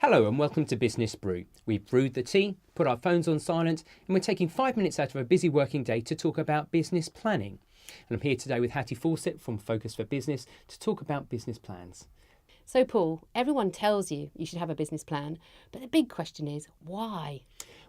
Hello and welcome to Business Brew. We've brewed the tea, put our phones on silent, and we're taking 5 minutes out of a busy working day to talk about business planning. And I'm here today with Hattie Fawcett from Focus for Business to talk about business plans. So Paul, everyone tells you should have a business plan, but the big question is why?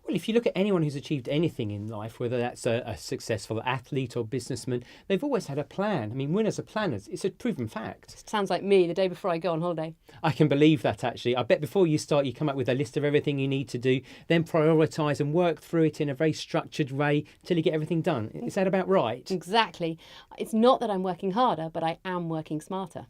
Well, if you look at anyone who's achieved anything in life, whether that's a successful athlete or businessman, they've always had a plan. I mean, winners are planners. It's a proven fact. Sounds like me the day before I go on holiday. I can believe that, actually. I bet before you start, you come up with a list of everything you need to do, then prioritise and work through it in a very structured way till you get everything done. Is that about right? Exactly. It's not that I'm working harder, but I am working smarter.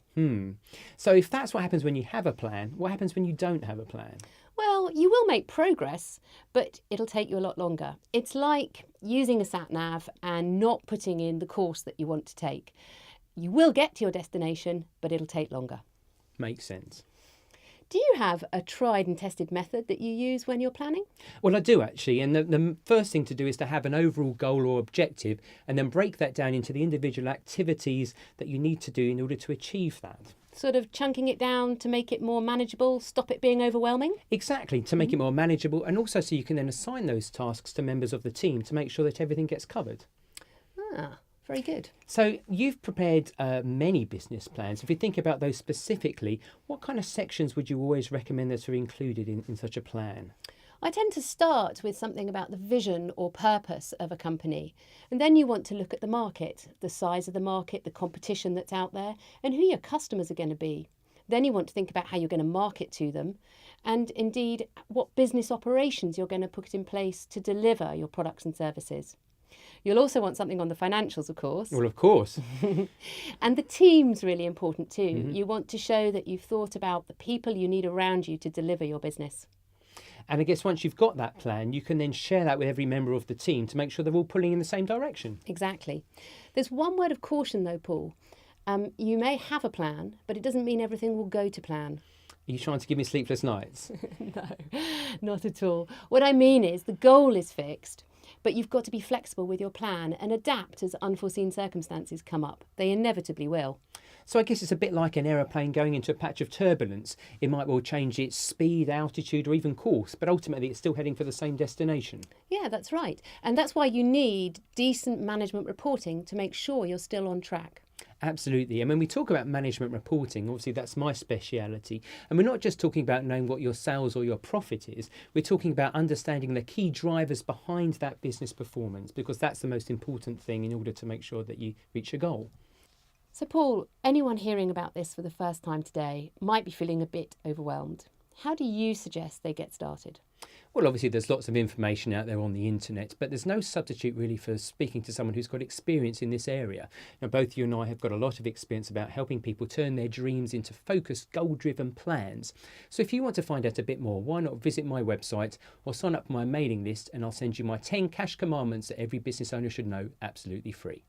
So if that's what happens when you have a plan, what happens when you don't have a plan? Well, you will make progress, but it'll take you a lot longer. It's like using a sat nav and not putting in the course that you want to take. You will get to your destination, but it'll take longer. Makes sense. Do you have a tried and tested method that you use when you're planning? Well, I do actually. And the first thing to do is to have an overall goal or objective and then break that down into the individual activities that you need to do in order to achieve that. Sort of chunking it down to make it more manageable, stop it being overwhelming? Exactly, to make it more manageable and also so you can then assign those tasks to members of the team to make sure that everything gets covered. Very good. So you've prepared many business plans. If you think about those specifically, what kind of sections would you always recommend that are included in such a plan? I tend to start with something about the vision or purpose of a company. And then you want to look at the market, the size of the market, the competition that's out there, and who your customers are going to be. Then you want to think about how you're going to market to them, and indeed what business operations you're going to put in place to deliver your products and services. You'll also want something on the financials, of course. Well, of course. And the team's really important too. You want to show that you've thought about the people you need around you to deliver your business. And I guess once you've got that plan, you can then share that with every member of the team to make sure they're all pulling in the same direction. Exactly. There's one word of caution though, Paul. You may have a plan, but it doesn't mean everything will go to plan. Are you trying to give me sleepless nights? No, not at all. What I mean is the goal is fixed, but you've got to be flexible with your plan and adapt as unforeseen circumstances come up. They inevitably will. So I guess it's a bit like an aeroplane going into a patch of turbulence. It might well change its speed, altitude, or even course, but ultimately it's still heading for the same destination. Yeah, that's right. And that's why you need decent management reporting to make sure you're still on track. Absolutely. And when we talk about management reporting, obviously that's my speciality. And we're not just talking about knowing what your sales or your profit is. We're talking about understanding the key drivers behind that business performance, because that's the most important thing in order to make sure that you reach a goal. So Paul, anyone hearing about this for the first time today might be feeling a bit overwhelmed. How do you suggest they get started? Well, obviously there's lots of information out there on the internet, but there's no substitute really for speaking to someone who's got experience in this area. Now, both you and I have got a lot of experience about helping people turn their dreams into focused, goal-driven plans. So if you want to find out a bit more, why not visit my website or sign up for my mailing list, and I'll send you my 10 cash commandments that every business owner should know absolutely free.